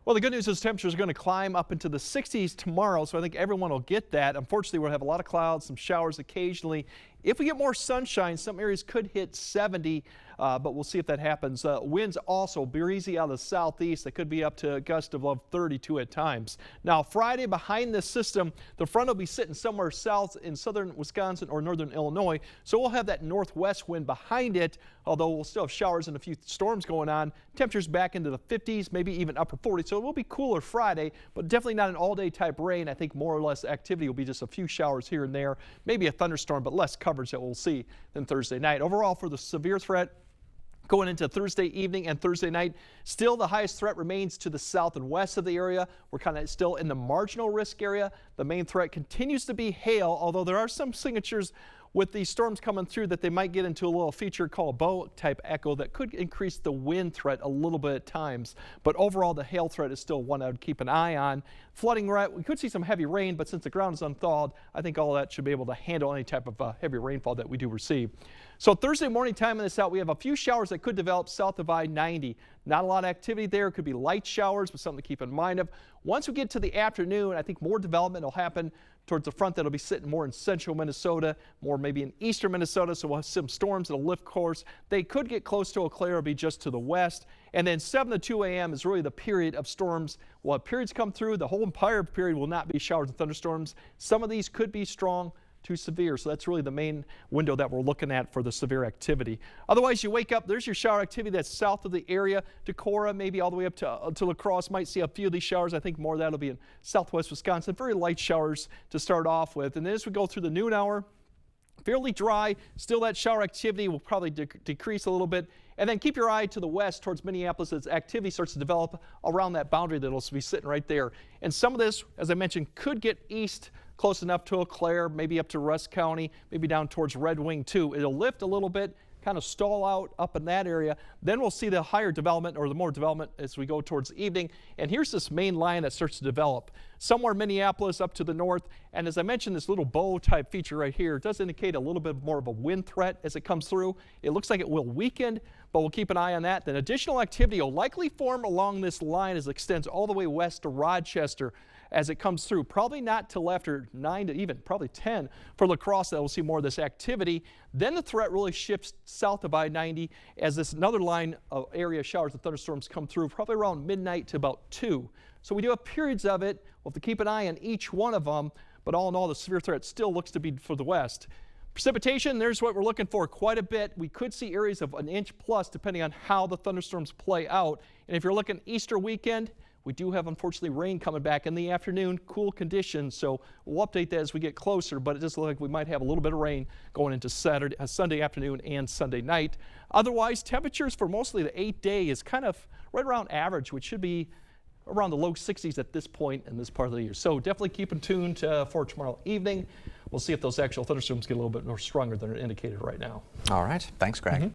Well, the good news is temperatures are going to climb up into the 60s tomorrow, so I think everyone will get that. Unfortunately, we'll have a lot of clouds, some showers occasionally. If we get more sunshine, some areas could hit 70, but we'll see if that happens. Winds also breezy out of the southeast. They could be up to a gust of above 32 at times. Now, Friday, behind this system, the front will be sitting somewhere south in southern Wisconsin or northern Illinois, so we'll have that northwest wind behind it, although we'll still have showers and a few storms going on. Temperatures back into the 50s, maybe even upper 40s, so it will be cooler Friday, but definitely not an all-day type rain. I think more or less activity will be just a few showers here and there, maybe a thunderstorm, but less coverage that we'll see than Thursday night. Overall, for the severe threat going into Thursday evening and Thursday night, still the highest threat remains to the south and west of the area. We're kind of still in the marginal risk area. The main threat continues to be hail, although there are some signatures with these storms coming through that they might get into a little feature called a bow type echo that could increase the wind threat a little bit at times. But overall, the hail threat is still one I would keep an eye on. Flooding, we could see some heavy rain, but since the ground is unthawed, I think all of that should be able to handle any type of heavy rainfall that we do receive. So Thursday morning time in this out, we have a few showers that could develop south of I-90. Not a lot of activity there. It could be light showers, but something to keep in mind of. Once we get to the afternoon, I think more development will happen towards the front that'll be sitting more in central Minnesota, more maybe in eastern Minnesota, so we'll have some storms that'll lift course. They could get close to Eau Claire, it'll be just to the west. And then 7 to 2 a.m. is really the period of storms. We'll have periods come through. The whole entire period will not be showers and thunderstorms. Some of these could be strong to severe, so that's really the main window that we're looking at for the severe activity. Otherwise, you wake up, there's your shower activity that's south of the area. Decorah, maybe all the way up to La Crosse, might see a few of these showers. I think more of that will be in southwest Wisconsin. Very light showers to start off with. And then as we go through the noon hour, fairly dry. Still, that shower activity will probably decrease a little bit. And then keep your eye to the west towards Minneapolis as activity starts to develop around that boundary that'll be sitting right there. And some of this, as I mentioned, could get east close enough to Eau Claire, maybe up to Rusk County, maybe down towards Red Wing too. It'll lift a little bit, kind of stall out up in that area. Then we'll see the higher development or the more development as we go towards the evening. And here's this main line that starts to develop somewhere Minneapolis up to the north. And as I mentioned, this little bow type feature right here does indicate a little bit more of a wind threat as it comes through. It looks like it will weaken, but we'll keep an eye on that. Then additional activity will likely form along this line as it extends all the way west to Rochester as it comes through. Probably not till after 9 to even probably 10 for La Crosse that we'll see more of this activity. Then the threat really shifts south of I-90 as this another line of area showers and thunderstorms come through probably around midnight to about 2. So we do have periods of it. We'll have to keep an eye on each one of them, but all in all, the severe threat still looks to be for the west. Precipitation, there's what we're looking for quite a bit. We could see areas of an inch plus depending on how the thunderstorms play out. And if you're looking Easter weekend, we do have, unfortunately, rain coming back in the afternoon, cool conditions, so we'll update that as we get closer, but it does look like we might have a little bit of rain going into Sunday afternoon and Sunday night. Otherwise, temperatures for mostly the 8-day is kind of right around average, which should be around the low 60s at this point in this part of the year. So definitely keep in tune for tomorrow evening. We'll see if those actual thunderstorms get a little bit more stronger than are indicated right now. All right. Thanks, Greg.